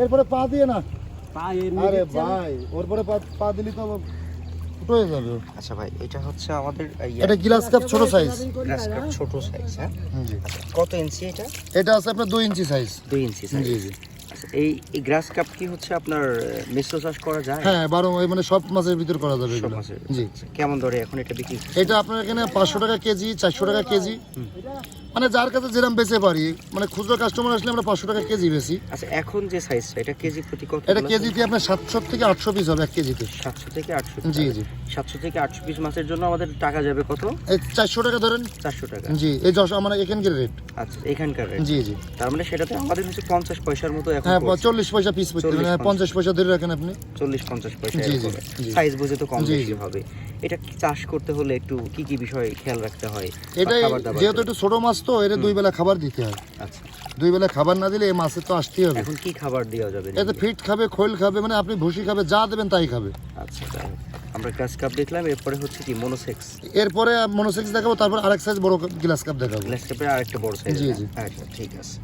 এরপরে পা দিয়ে না, পা এমনি আরে দিচ্ছেন? ভাই ওর পরে পা দিলি তো ফুটো হয়ে যাবে। আচ্ছা ভাই, এটা হচ্ছে আমাদের এটা গ্লাস কাপ ছোট সাইজ। গ্লাস কাপ ছোট সাইজ। হ্যাঁ, জি, কত ইঞ্চি এটা? এটা আছে আপনার 2 ইঞ্চি সাইজ। 2 ইঞ্চি সাইজ। জি জি। আচ্ছা, এই গ্রাস কাপ কি হচ্ছে আপনার মিশ্র চাষ করা যায়? হ্যাঁ 12 মানে সব মাছের ভিতর করা যাবে সব এগুলো। মাছের। জি। কেমন দরে এখন এটা বিক্রি হচ্ছে? এটা আপনার এখানে 500 টাকা কেজি, 400 টাকা কেজি, মানে যার কাছে যেরকম বেচে পারি, মানে খুচরো কাস্টমার আসলে আমরা 500 টাকা কেজি বেশি। আচ্ছা, এখন যে সাইজটা এটা কেজি প্রতি কত? এটা কেজিতে আপনার 700 থেকে 800 পিস হবে এক কেজিতে। 700 থেকে 800। জি জি। 700 থেকে 800 পিস মাছের জন্য আমাদের টাকা যাবে কত? এই 400 টাকা ধরেন। 400 টাকা। জি, এই যশ আমার এখানকার রেট। আচ্ছা, এখানকার রেট। জি জি। তার মানে সেটাতে আমাদের হচ্ছে 50 পয়সার মতো এখন হ্যাঁ পড়ছে। 40 পয়সা পিস পড়তে, 40, মানে 50 পয়সা ধরে রাখেন আপনি। 40-50 পয়সা জি, জি, এরকম। জি। সাইজ বুঝে তো কম জি, বেশি জি। হবে। এটা কি চাষ করতে হলে একটু কি কি বিষয় খেয়াল রাখতে হয়? এটা বা খাবার-দাবার যেহেতু করে? একটু ছোট মাছ তো, এটা 2 বেলা খাবার দিতে হয়। আচ্ছা, 2 বেলা খাবার না দিলে এই মাছে তো আসতেই হবে। এখন কি খাবার দেওয়া যাবে? এতে ফিট খাবে, খোল খাবে, মানে আপনি ভুসি খাবে, যা দেবেন তাই খাবে। আচ্ছা, যাই হোক। আমরা গ্লাস কাপ দেখলাম, এরপরে হচ্ছে কি মনোসেক্স। এরপরে মনোসেক্স দেখাবো, তারপর আরেক সাইজ বড় গ্লাস কাপ দেখাবো। গ্লাস কাপের আরেকটা বড় সাইজ। জি, জি। আচ্ছা, ঠিক আছে।